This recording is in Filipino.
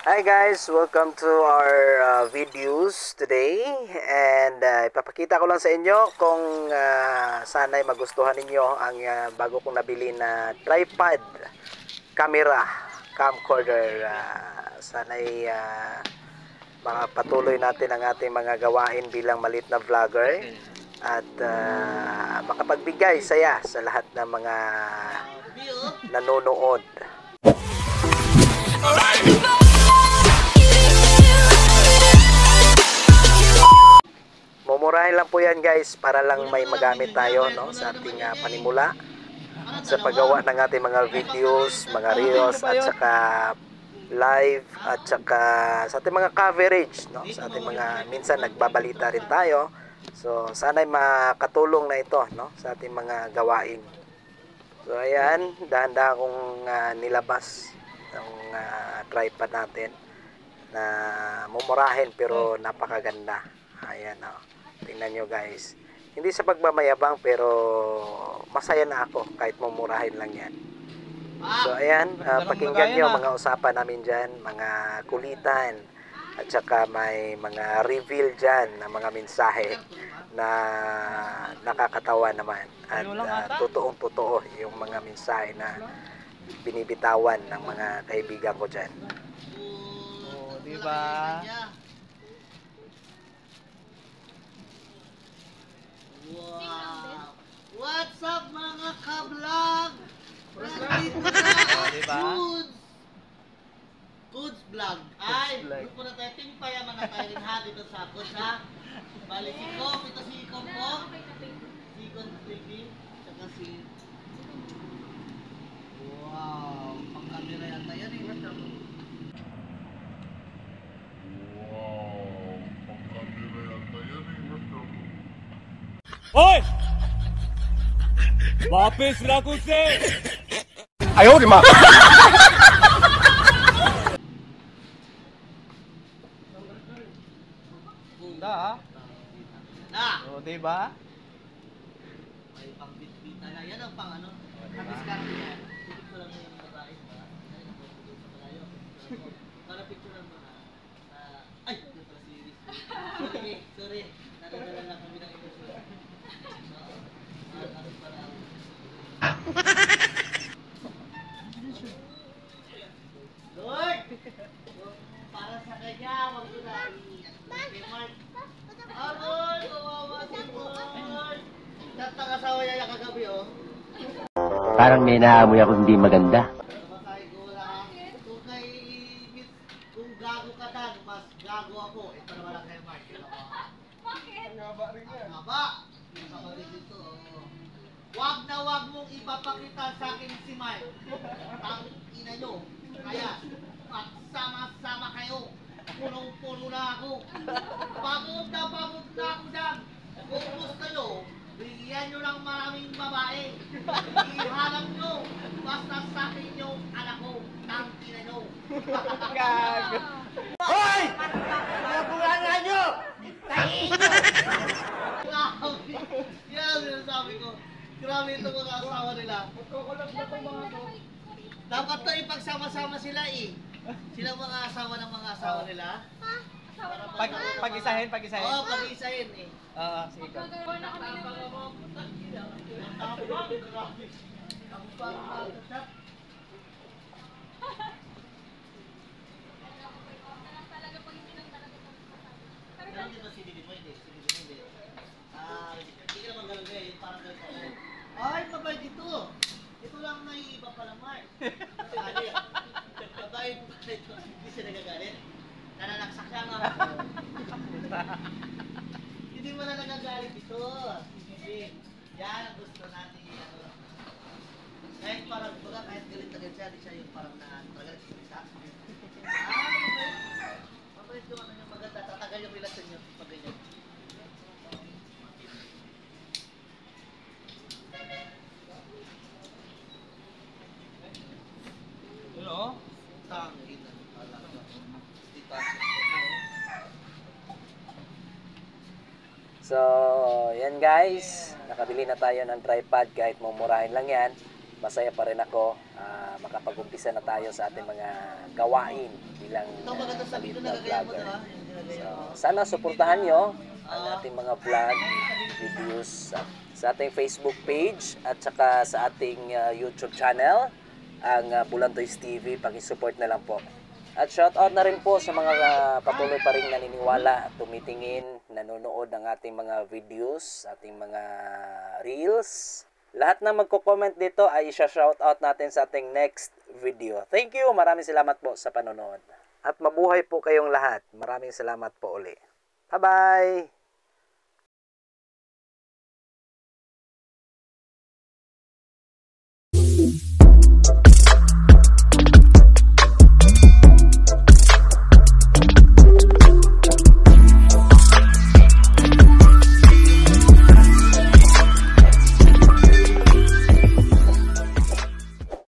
Hi guys, welcome to our videos today, and ipapakita ko lang sa inyo kung sana'y magustuhan ninyo ang bago kong nabili na tripod camera camcorder. Sana'y makapatuloy natin ang ating mga gawain bilang maliit na vlogger at makapagbigay saya sa lahat ng mga nanonood. Mumurahin lang po yan guys, para lang may magamit tayo, no, sa ating panimula sa paggawa ng ating mga videos, mga reels, at saka live, at saka sa ating mga coverage, no, sa ating mga minsan nagbabalita rin tayo. So sana'y makatulong na ito, no, sa ating mga gawain. So ayan, dahan-dahan kong nilabas ng tripod natin na mumurahin pero napakaganda. Ayan, oh. Tingnan nyo guys, hindi sa pagmamayabang pero masaya na ako kahit mumurahin lang yan. So ayan, pakinggan nyo mga usapan namin dyan, mga kulitan, at saka may mga reveal dyan na mga mensahe na nakakatawa naman, at totoong totoo yung mga mensahe na binibitawan ng mga kaibigan ko dyan. Oh, diba? Wow! What's up mga ka-vlog? Nandito na Oh, ang diba? Goods Vlog. Ay, gusto na tayo, tingpayaman na tayo rin ha dito sa Goods ha. Bali si Kom, ito si Kom po. Si Kom TV, tsaka si... Wow! Pang-camera yata yan eh. ओए वापस रख उसे 哎呦我的妈！ Ganda Na! Oh, diba? May pang-bitbita na. Yan ang pang ano. Kapiskarte yan. Picture lang yung babae. Ay, napupulit sa malayo. Para picture lang mo na. Ay! Yung pala si Iris. Sorry. Nadadala lang kami ng emosyon. Ano pala ang... Lord! Para sa kanya, wag ko na kay Mark. Lord! Kawawa si Lord! Tatang asawa niya yung kagabi, oh. Parang may naamoy ako hindi maganda. Masahe ko lang. Kung gago ka dan, mas gago ako. Ito naman lang kay Mark. Bakit? Ang haba rin yan. Ang haba. Ang haba rin dito, oh. Wag na wag mong ipapakita sa akin si Mark. Ang ina nyo. Kaya, magsama-sama kayo. Punong-puno na ako. Pagod na ako dyan. Kung gusto nyo, bigyan nyo ng maraming babae. Ihanap nyo. Basta sa akin yung anak ko. Tangkina nyo. Gago. Hoy! Nabulangan nyo! Tahin nyo! Grabe. Yan ang sabi ko. Grabe itong mga asawa nila. Dapat to ipagsama-sama sila eh. Sila mga asawa ng mga asawa nila. Pag-isahin. Oo, pag-isahin eh. Oo, sige ko. Ay, mabay dito. Ito lang naiiba pala, Mark. Mabay ito. Hindi siya nagagalit. Nananaksak siya nga. Hindi mo na nagagalit ito. Hindi. Yan ang gusto natin. Kahit parang, kahit galit na galit siya, di siya yung parang nagalit sa isa. Mabait yung ano yung maganda. Tatagal yung relasyon nyo pag ganyan. Ano? Tangin na talaga. Dito. So, yan guys, nakabili na tayo ng tripod kahit mumurahin lang yan. Masaya pa rin ako makapag-umpisa na tayo sa ating mga gawain bilang Ito maganda sa video maliit na na gagaya mo, vlogger. diba? Yung ginagaya So, mo. sana suportahan nyo ang ating mga vlog, videos sa ating Facebook page at saka sa ating YouTube channel, ang Bulantoy's TV. Pakisupport na lang po. At shoutout na rin po sa mga patuloy pa rin naniniwala at tumitingin, nanonood ng ating mga videos, ating mga reels. Lahat na magko-comment dito ay isa-shoutout natin sa ating next video. Thank you, maraming salamat po sa panonood. At mabuhay po kayong lahat. Maraming salamat po uli. Bye-bye!